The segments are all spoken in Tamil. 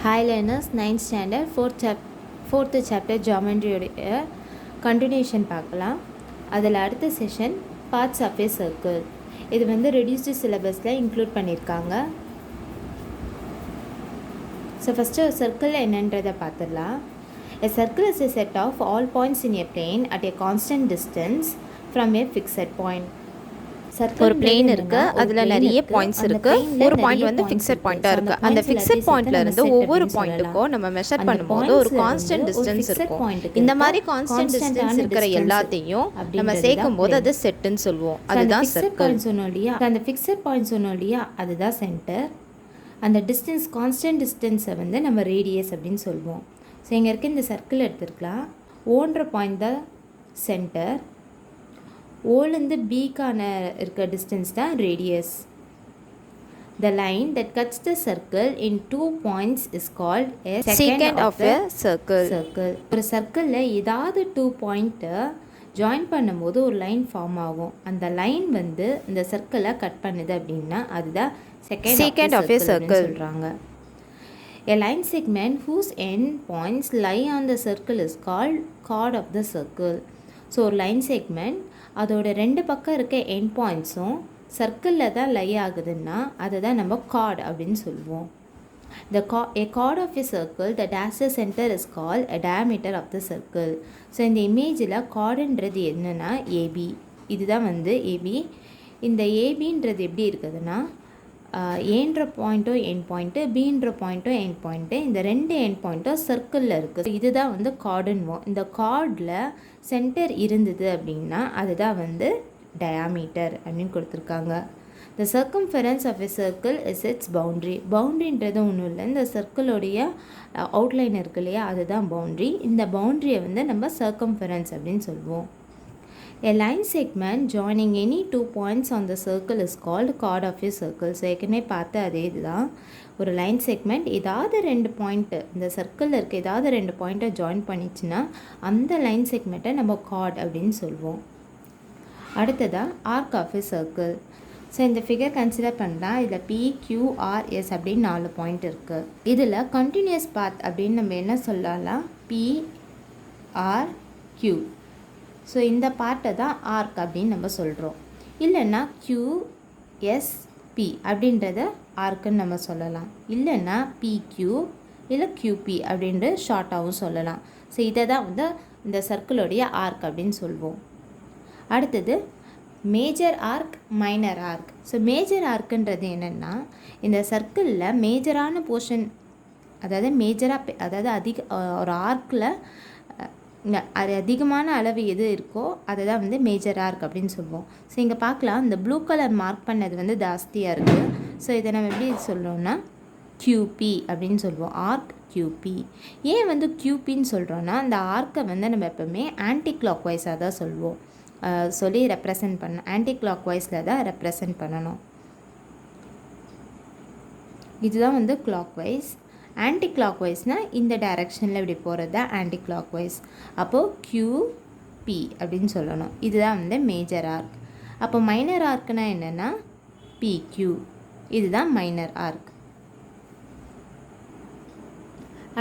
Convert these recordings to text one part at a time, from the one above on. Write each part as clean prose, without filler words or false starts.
Hi learners, 9th standard 4th chapter geometry continuation பார்க்கலாம். அதில் அடுத்த session parts of a circle. இது வந்து reduced syllabusல இன்க்ளூட் பண்ணியிருக்காங்க. ஸோ ஃபஸ்ட்டு சர்க்கிள் என்னன்றதை பார்த்துடலாம். A circle is a set of all points in a plane at a constant distance from a fixed point. ஒரு பிளேன் இருக்கு, அதுல நிறைய பாயிண்ட்ஸ் இருக்கு. ஒரு பாயிண்ட் வந்து ஃபிக்ஸட் பாயிண்டா இருக்கு. அந்த ஃபிக்ஸட் பாயிண்ட்ல இருந்து ஒவ்வொரு பாயிண்ட்டுக்கும் நம்ம மெஷர் பண்ணும்போது ஒரு கான்ஸ்டன்ட் டிஸ்டன்ஸ் இருக்கும். இந்த மாதிரி கான்ஸ்டன்ட் டிஸ்டன்ஸ் இருக்கிற எல்லாத்தையும் நம்ம சேர்க்கும் போது அது செட்னு சொல்லுவோம். அதுதான் சர்க்கிள் சொன்னோம் இல்லையா. அந்த ஃபிக்ஸட் பாயிண்ட் சொன்னோம் இல்லையா, அதுதான் சென்டர். அந்த டிஸ்டன்ஸ் கான்ஸ்டன்ட் டிஸ்டன்ஸை வந்து நம்ம ரேடியஸ் அப்படின்னு சொல்லுவோம். ஸோ இங்கே இருக்க இந்த சர்க்கிள் எடுத்துருக்கலாம். ஓன்ற பாயிண்ட் தான் சென்டர். ஓலேருந்து பிக்கான இருக்க டிஸ்டன்ஸ் தான் radius. The line that cuts the circle in 2 points is called a secant of a circle. ஒரு சர்க்கிளில் ஏதாவது 2 பாயிண்ட்டை ஜாயின் பண்ணும்போது ஒரு லைன் ஃபார்ம் ஆகும். அந்த லைன் வந்து இந்த சர்க்கிளை கட் பண்ணுது அப்படின்னா அதுதான் secant of a circle சொல்கிறாங்க. A line segment whose end points lie on the circle is called chord of the circle. So ஒரு லைன் செக்மெண்ட் அதோட ரெண்டு பக்கம் இருக்க எண்ட் பாயிண்ட்ஸும் சர்க்கிளில் தான் லை ஆகுதுன்னா அதை தான் நம்ம கார்ட் அப்படின்னு சொல்லுவோம். A chord of a circle that has a center is called a diameter of the circle. So இந்த இமேஜில் கார்டுன்றது என்னென்னா ஏபி. இதுதான் வந்து ஏபி. இந்த ஏபின்றது எப்படி இருக்குதுன்னா ஏன்ற பாயிண்ட்டும் எண்ட் பாயிண்ட்டு, பீன்ற பாயிண்ட்டும் எண்ட் பாயிண்ட்டு, இந்த ரெண்டு எண்ட் பாயிண்ட்டும் சர்க்கிளில் இருக்குது. இதுதான் வந்து கார்டுன்வோம். இந்த கார்டில் சென்டர் இருந்தது அப்படின்னா அதுதான் வந்து டயாமீட்டர் அப்படின்னு கொடுத்துருக்காங்க. The circumference of a circle is its boundary. பவுண்ட்ரின்றது ஒன்றும் இல்லை, இந்த சர்க்கிளோடைய அவுட்லைன் இருக்கு இல்லையா, அதுதான் பவுண்ட்ரி. இந்த பவுண்ட்ரியை வந்து நம்ம சர்க்கம்ஃபரன்ஸ் அப்படின்னு சொல்லுவோம். A line segment joining any 2 points on the circle is called chord of a circle. So ஏற்கனவே பார்த்து அதே இதுதான். ஒரு லைன் செக்மெண்ட் ஏதாவது ரெண்டு பாயிண்ட்டு இந்த சர்க்கிளில் இருக்க ஏதாவது ரெண்டு பாயிண்ட்டை ஜாயின் பண்ணிச்சுன்னா அந்த லைன் செக்மெண்ட்டை நம்ம கார்ட் அப்படின்னு சொல்லுவோம். அடுத்ததாக arc of a circle. So இந்த ஃபிகர் கன்சிடர் பண்ணால் இதில் PQRS அப்படின்னு 4 பாயிண்ட் இருக்குது. இதில் கண்டினியூஸ் பாத் அப்படின்னு நம்ம என்ன சொல்லலாம், PRQ. ஸோ இந்த பார்ட்டை தான் ஆர்க் அப்படின்னு நம்ம சொல்கிறோம். இல்லைன்னா QSP அப்படின்றத ஆர்க்குன்னு நம்ம சொல்லலாம். இல்லைன்னா PQ இல்லை QP அப்படின்ற ஷார்ட்டாகவும் சொல்லலாம். ஸோ இதை தான் வந்து இந்த சர்க்கிளோடைய ஆர்க் அப்படின்னு சொல்லுவோம். அடுத்தது major arc, minor arc. So major ஆர்க்குன்றது என்னென்னா இந்த சர்க்கிளில் மேஜரான போர்ஷன், அதாவது மேஜராக, அதாவது ஒரு ஆர்க்கில் அது அதிகமான அளவு எது இருக்கோ அதை தான் வந்து மேஜர் ஆர்க் அப்படின்னு சொல்லுவோம். ஸோ இங்கே பார்க்கலாம், இந்த ப்ளூ கலர் மார்க் பண்ணது வந்து ஜாஸ்தியாக இருக்குது. ஸோ இதை நம்ம எப்படி சொல்லணும்னா QP அப்படின்னு சொல்லுவோம். Arc QP. ஏன் வந்து QPன்னு சொல்கிறோன்னா அந்த ஆர்க்கை வந்து நம்ம எப்போவுமே ஆன்டி கிளாக் வைஸாக தான் சொல்லுவோம். சொல்லி ரெப்ரசன்ட் பண்ண ஆன்டி கிளாக் வைஸில் தான் ரெப்ரசன்ட் பண்ணணும். இதுதான் வந்து கிளாக் வைஸ். ஆன்டி கிளாக் வைஸ்னால் இந்த டைரக்ஷனில் இப்படி போகிறது தான் ஆன்டி கிளாக் வைஸ். அப்போது QP அப்படின்னு சொல்லணும். இதுதான் வந்து மேஜர் ஆர்க். அப்போ மைனர் ஆர்க்னா என்னென்னா PQ. இதுதான் மைனர் ஆர்க்.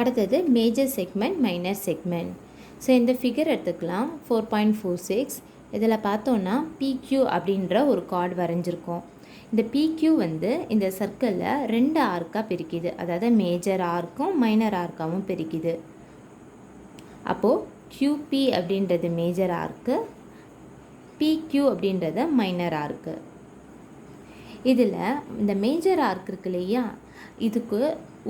அடுத்தது major segment, minor segment. So இந்த ஃபிகர் எடுத்துக்கலாம். 4.46. இதில் பார்த்தோன்னா PQ அப்படின்ற ஒரு கார்டு வரைஞ்சிருக்கோம். இந்த PQ வந்து இந்த சர்க்கிளில் ரெண்டு ஆர்க்காக பிரிக்குது, அதாவது மேஜர் ஆர்க்கும் மைனர் ஆர்க்காகவும் பிரிக்குது. அப்போது QP அப்படின்றது மேஜர் ஆர்க்கு, PQ அப்படின்றது மைனர் ஆர்க்கு. இதில் இந்த மேஜர் ஆர்க் இருக்கு இல்லையா, இதுக்கு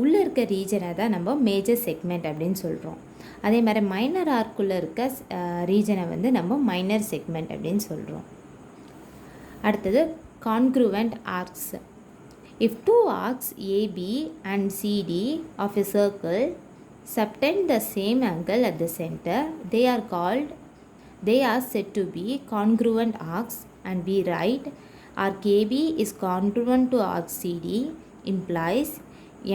உள்ளே இருக்க ரீஜனை தான் நம்ம மேஜர் செக்மெண்ட் அப்படின்னு சொல்கிறோம். அதே மாதிரி மைனர் ஆர்க்குள்ளே இருக்க ரீஜனை வந்து நம்ம மைனர் செக்மெண்ட் அப்படின்னு சொல்கிறோம். அடுத்தது congruent arcs. If two arcs AB and CD of a circle subtend the same angle at the center, they are said to be congruent arcs, and we write arc AB is congruent to arc CD implies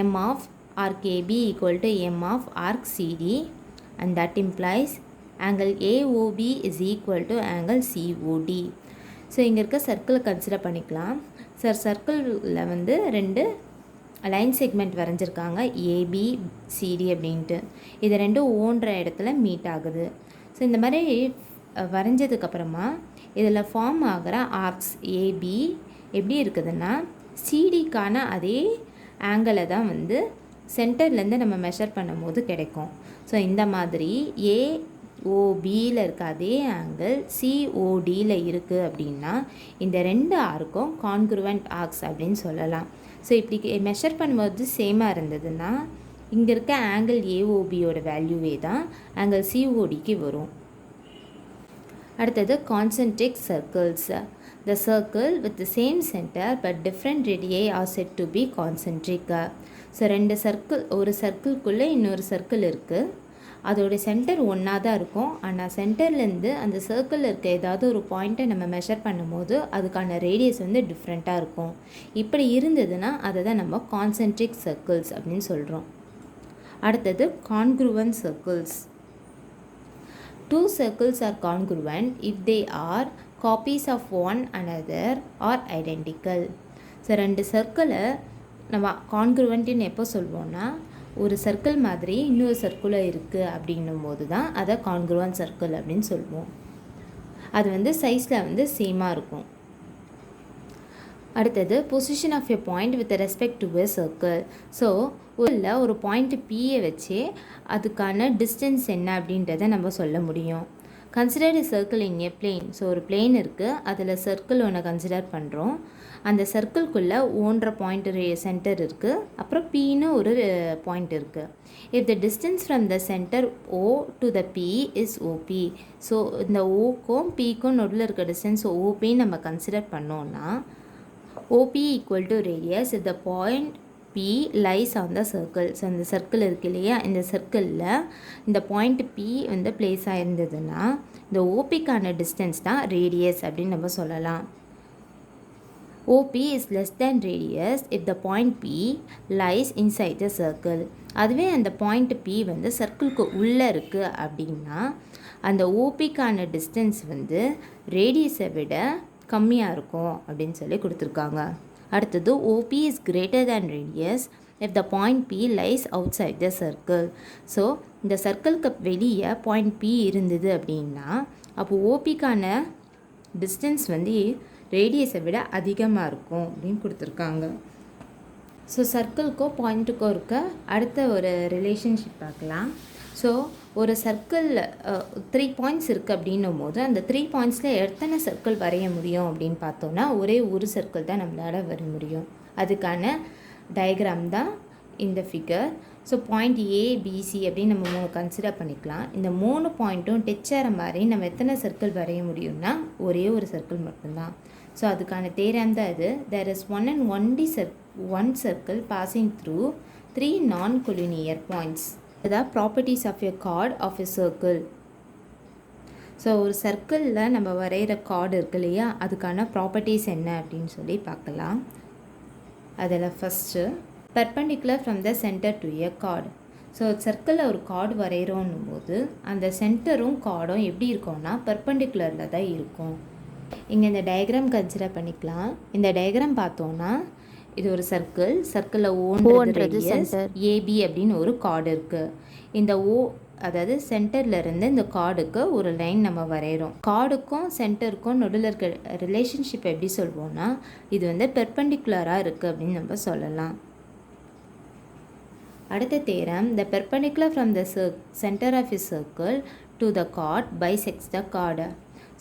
M of arc AB equal to M of arc CD, and that implies angle AOB is equal to angle COD. So இங்கே இருக்க சர்க்கிளை கன்சிடர் பண்ணிக்கலாம். சர்க்கிளில் வந்து ரெண்டு லைன் செக்மெண்ட் வரைஞ்சிருக்காங்க ஏபி சிடி அப்படின்ட்டு. இது ரெண்டும் ஓன்ற இடத்துல மீட் ஆகுது. ஸோ இந்த மாதிரி வரைஞ்சதுக்கப்புறமா இதில் ஃபார்ம் ஆகிற ஆர்க்ஸ் ஏபி எப்படி இருக்குதுன்னா சிடிக்கான அதே ஆங்கிளை தான் வந்து சென்டர்லேருந்து நம்ம மெஷர் பண்ணும்போது கிடைக்கும். ஸோ இந்த மாதிரி ஏஓபியில் இருக்க அதே ஆங்கிள் சிஓடியில் இருக்குது அப்படின்னா இந்த ரெண்டு ஆர்க்கும் கான்க்ருவெண்ட் ஆர்க்ஸ் அப்படின்னு சொல்லலாம். ஸோ இப்படி மெஷர் பண்ணும்போது சேமாக இருந்ததுன்னா இங்கே இருக்க ஆங்கிள் ஏஓபியோட வேல்யூவே தான் ஆங்கிள் சிஓடிக்கு வரும். அடுத்தது concentric circles. The circle with the same center but different radii are said to be concentric. So ரெண்டு சர்க்கிள், ஒரு சர்க்கிள்குள்ளே இன்னொரு சர்க்கிள் இருக்குது, அதோடைய சென்டர் ஒன்றா தான் இருக்கும். ஆனால் சென்டர்லேருந்து அந்த சர்க்கிளில் இருக்க ஏதாவது ஒரு பாயிண்ட்டை நம்ம மெஷர் பண்ணும்போது அதுக்கான ரேடியஸ் வந்து டிஃப்ரெண்ட்டாக இருக்கும். இப்படி இருந்ததுன்னா அதை தான் நம்ம கான்சென்ட்ரிக் சர்க்கிள்ஸ் அப்படின்னு சொல்கிறோம். அடுத்தது கான்க்ருவென்ட் circles. Two circles are congruent if they are copies of one another or identical. So ரெண்டு சர்க்கிளை நம்ம கான்க்ருவெண்ட்டுன்னு எப்போ சொல்வோம்னா ஒரு சர்க்கிள் மாதிரி இன்னொரு சர்க்கிளில் இருக்குது அப்படின்னும் போது தான் அதை கான்க்ருவென்ட் சர்க்கிள் அப்படின்னு சொல்லுவோம். அது வந்து சைஸில் வந்து சேமாக இருக்கும். அடுத்தது position of a point with respect to a circle. So ஒரு பாயிண்ட் பியை வச்சு அதுக்கான டிஸ்டன்ஸ் என்ன அப்படின்றத நம்ம சொல்ல முடியும். Consider a circle in a plane. So ஒரு பிளேன் இருக்குது, அதில் சர்க்கிள் ஒன்று கன்சிடர் பண்ணுறோம். அந்த சர்க்கிள்குள்ளே ஓன்ற பாயிண்ட் சென்டர் இருக்குது, அப்புறம் பின்னு ஒரு பாயிண்ட் இருக்குது. If the distance from the centre O to the P is OP. So இந்த ஓக்கும் பிக்கும் நடுவில் இருக்க டிஸ்டன்ஸ் ஓபின்னு நம்ம கன்சிடர் பண்ணோன்னா OP equal to radius if the point P lies on the circle. So இந்த சர்க்கிள் இருக்கு இல்லையா, இந்த சர்க்கிளில் இந்த பாயிண்ட் P வந்து பிளேஸ் ஆகிருந்ததுன்னா இந்த ஓபிக்கான டிஸ்டன்ஸ் தான் ரேடியஸ் அப்படின்னு நம்ம சொல்லலாம். OP is less than radius if the point P lies inside the circle. அதுவே அந்த பாயிண்ட் P வந்து சர்க்கிளுக்கு உள்ளே இருக்குது அப்படின்னா அந்த ஓபிக்கான டிஸ்டன்ஸ் வந்து ரேடியஸை விட கம்மியாக இருக்கும் அப்படின்னு சொல்லி கொடுத்துருக்காங்க. அடுத்தது OP is greater than radius if the point P lies outside the circle. So இந்த சர்க்கிளுக்கு வெளியே பாயிண்ட் P இருந்தது அப்படின்னா அப்போ ஓபிக்கான டிஸ்டன்ஸ் வந்து ரேடியஸை விட அதிகமாக இருக்கும் அப்படின்னு கொடுத்துருக்காங்க. ஸோ சர்க்கிள்க்கோ பாயிண்ட்டுக்கோ இருக்க அடுத்த ஒரு ரிலேஷன்ஷிப் பார்க்கலாம். ஸோ ஒரு சர்க்கிள் 3 பாயிண்ட்ஸ் இருக்குது அப்படின்னும் போது அந்த 3 பாயிண்ட்ஸில் எத்தனை சர்க்கிள் வரைய முடியும் அப்படின்னு பார்த்தோன்னா ஒரே ஒரு சர்க்கிள் தான் நம்மளால் வர முடியும். அதுக்கான டயக்ராம் தான் இந்த ஃபிகர். ஸோ பாயிண்ட் ஏபிசி அப்படின்னு நம்ம கன்சிடர் பண்ணிக்கலாம். இந்த 3 பாயிண்ட்டும் டச் ஆகிற மாதிரி நம்ம எத்தனை சர்க்கிள் வரைய முடியும்னா ஒரே ஒரு சர்க்கிள் மட்டும்தான். ஸோ அதுக்கான தேரம் தான் இது. There is one and only one circle passing through 3 non-collinear points. The properties of a chord of a circle. So ஒரு சர்க்கிளில் நம்ம வரைகிற கார்டு இருக்கு இல்லையா, அதுக்கான ப்ராப்பர்ட்டிஸ் என்ன அப்படின்னு சொல்லி பார்க்கலாம். அதில் first perpendicular from the centre to a card. So சர்க்கிளில் ஒரு கார்டு வரைகிறோன்னும் போது அந்த சென்டரும் கார்டும் எப்படி இருக்கும்னா பெர்பெண்டிகுலரில் தான் இருக்கும். இங்கே இந்த டயக்ராம் கன்சிடர் பண்ணிக்கலாம். இந்த டயக்ராம் பார்த்தோன்னா இது ஒரு சர்க்கிளில் ஓன்றது சென்டர் ஏபி அப்படின்னு ஒரு கார்டு இருக்குது. இந்த அதாவது சென்டர்லேருந்து இந்த கார்டுக்கு ஒரு லைன் நம்ம வரைகிறோம். கார்டுக்கும் சென்டருக்கும் நடுவில் இருக்க ரிலேஷன்ஷிப் எப்படி சொல்வோம்னா இது வந்து பெர்பெண்டிகுலராக இருக்குது அப்படின்னு நம்ம சொல்லலாம். அடுத்த theorem, the perpendicular from the center of a circle to the chord bisects the chord.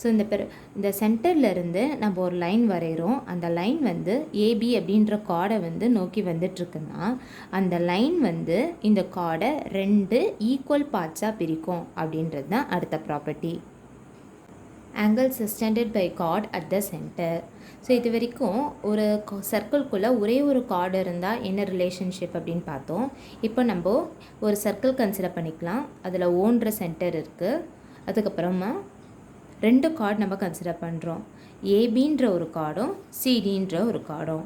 So இந்த சென்டர்லேருந்து நம்ம ஒரு லைன் வரைகிறோம். அந்த லைன் வந்து ஏபி அப்படின்ற கார்டை வந்து நோக்கி வந்துட்டுருக்குன்னா அந்த லைன் வந்து இந்த கார்டை 2 ஈக்குவல் பார்ட்ஸாக பிரிக்கும் அப்படின்றது தான் அடுத்த property. Angles extended by chord at the centre. So இது வரைக்கும் ஒரு சர்க்கிள்குள்ளே ஒரே ஒரு கார்டு இருந்தால் என்ன ரிலேஷன்ஷிப் அப்படின்னு பார்த்தோம். இப்போ நம்ம ஒரு சர்க்கிள் கன்சிடர் பண்ணிக்கலாம். அதில் ஓன்ற சென்டர் இருக்குது. அதுக்கப்புறமா 2 கார்டு நம்ம கன்சிடர் பண்ணுறோம். ஏபின்ற ஒரு கார்டும் சிடின்ற ஒரு கார்டும்.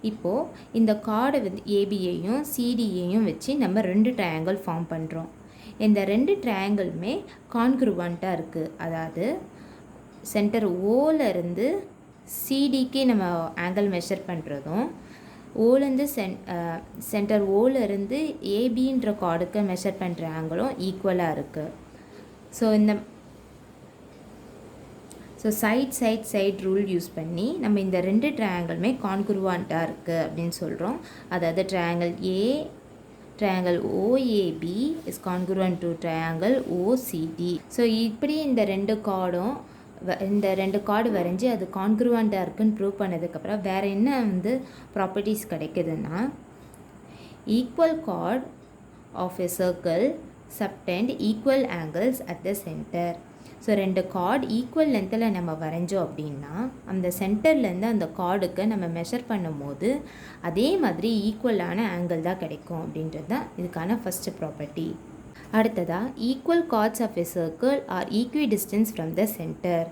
இப்போது இந்த கார்டை வந்து ஏபியையும் சிடியையும் வச்சு நம்ம 2 ட்ரையாங்கிள் ஃபார்ம் பண்ணுறோம். இந்த 2 ட்ரையாங்கிளுமே கான்க்ருவெண்ட்டாக இருக்குது. அதாவது சென்டர் ஓலேருந்து சிடிக்கு நம்ம ஆங்கிள் மெஷர் பண்ணுறதும் ஓலேருந்து சென்டர் ஓலேருந்து ஏபின்ற கார்டுக்கு மெஷர் பண்ணுற ஆங்கிளும் ஈக்குவலாக இருக்குது. ஸோ சைட் ரூல் யூஸ் பண்ணி நம்ம இந்த 2 ட்ரையாங்கிளுமே கான்குருவாண்ட்டாக இருக்குது அப்படின்னு சொல்கிறோம். அதாவது triangle OAB is congruent to triangle OCD. So இப்படி இந்த 2 கார்டு வரைஞ்சி அது கான்குருவாண்ட்டாக இருக்குன்னு ப்ரூவ் பண்ணதுக்கப்புறம் வேறு என்ன ப்ராப்பர்ட்டிஸ் கிடைக்குதுன்னா, equal chord of a circle subtend equal angles at the centre. So 2 chord equal லென்த்தில் நம்ம வரைஞ்சோம் அப்படின்னா அந்த சென்டர்லேருந்து அந்த கார்டுக்கு நம்ம மெஷர் பண்ணும்போது அதே மாதிரி ஈக்குவலான ஆங்கிள் தான் கிடைக்கும் அப்படின்றது தான் இதுக்கான ஃபஸ்ட்டு ப்ராப்பர்ட்டி. அடுத்ததாக equal chords of a circle are equidistant from the centre.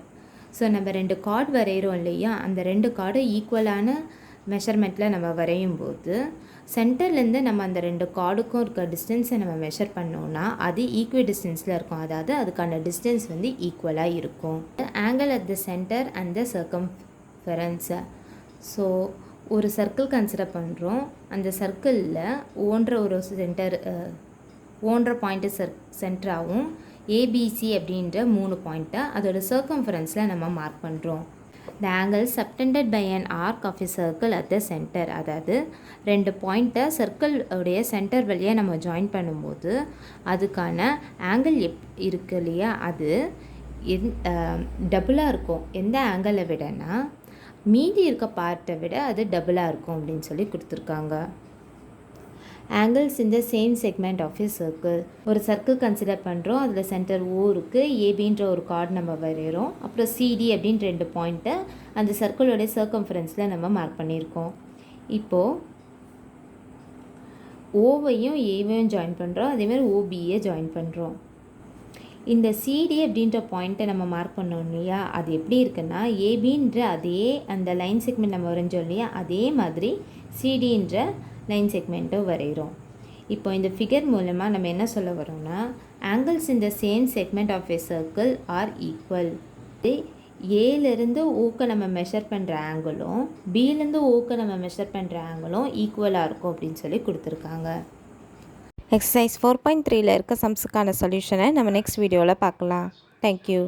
So நம்ம 2 கார்டு வரைகிறோம் இல்லையா, அந்த 2 கார்டு ஈக்குவலான மெஷர்மெண்ட்டில் நம்ம வரையும் போது சென்டர்லேருந்து நம்ம அந்த 2 கார்டுக்கும் இருக்க டிஸ்டன்ஸை நம்ம மெஷர் பண்ணோன்னா அது ஈக்வி டிஸ்டன்ஸில் இருக்கும். அதாவது அதுக்கான டிஸ்டன்ஸ் ஈக்குவலாக இருக்கும். Angle at the centre and the circumference. So ஒரு சர்க்கிள் கன்சிடர் பண்ணுறோம். அந்த சர்க்கிளில் ஓன்ற பாயிண்ட்டு சென்டராகவும் ஏபிசி அப்படின்ற 3 பாயிண்ட்டை அதோட சர்க்கம்ஃபரன்ஸில் நம்ம மார்க் பண்ணுறோம். The angle subtended by an arc of a circle at the center. அதாவது 2 பாயிண்ட்டை சர்க்கிள் உடைய சென்டர் வழியாக நம்ம ஜாயின் பண்ணும்போது அதுக்கான ஆங்கிள் இருக்கு இல்லையா, அது டபுளாக இருக்கும். எந்த ஆங்கிளை விடனா மீதி இருக்க பார்ட்டை விட அது டபுளாக இருக்கும் அப்படின்னு சொல்லி கொடுத்துருக்காங்க. Angles in the same segment of a circle. ஒரு சர்க்கிள் கன்சிடர் பண்ணுறோம். அதில் சென்டர் ஓ இருக்குது, ஏபின்ற ஒரு கார்டு நம்ம வரைகிறோம். அப்புறம் சிடி அப்படின்ற 2 பாயிண்ட்டை அந்த சர்க்கிளோடைய சர்க்கம்ஃபரன்ஸில் நம்ம மார்க் பண்ணியிருக்கோம். இப்போது ஓவையும் ஏவையும் ஜாயின் பண்ணுறோம், அதேமாதிரி ஓபியை ஜாயின் பண்ணுறோம். இந்த சிடி அப்படின்ற பாயிண்ட்டை நம்ம மார்க் பண்ணோம் இல்லையா, அது எப்படி இருக்குன்னா ஏபின்ற அதே அந்த லைன் செக்மெண்ட் நம்ம வரைஞ்சோம் இல்லையா, அதே மாதிரி சிடின்ற லைன் செக்மெண்ட்டும் வரைகிறோம். இப்போ இந்த ஃபிகர் மூலமாக நம்ம என்ன சொல்ல வரோம்னா, angles in the same segment of a circle are equal. ஏலேருந்து ஓக்க நம்ம மெஷர் பண்ணுற ஆங்கிளும் பிலேருந்து ஓக்க நம்ம மெஷர் பண்ணுற ஆங்கிளும் ஈக்குவலாக இருக்கும் அப்படின்னு சொல்லி கொடுத்துருக்காங்க. எக்ஸசைஸ் 4.3ல் இருக்க சம்ஸுக்கான சொல்யூஷனை நம்ம நெக்ஸ்ட் வீடியோவில் பார்க்கலாம். தேங்க்யூ.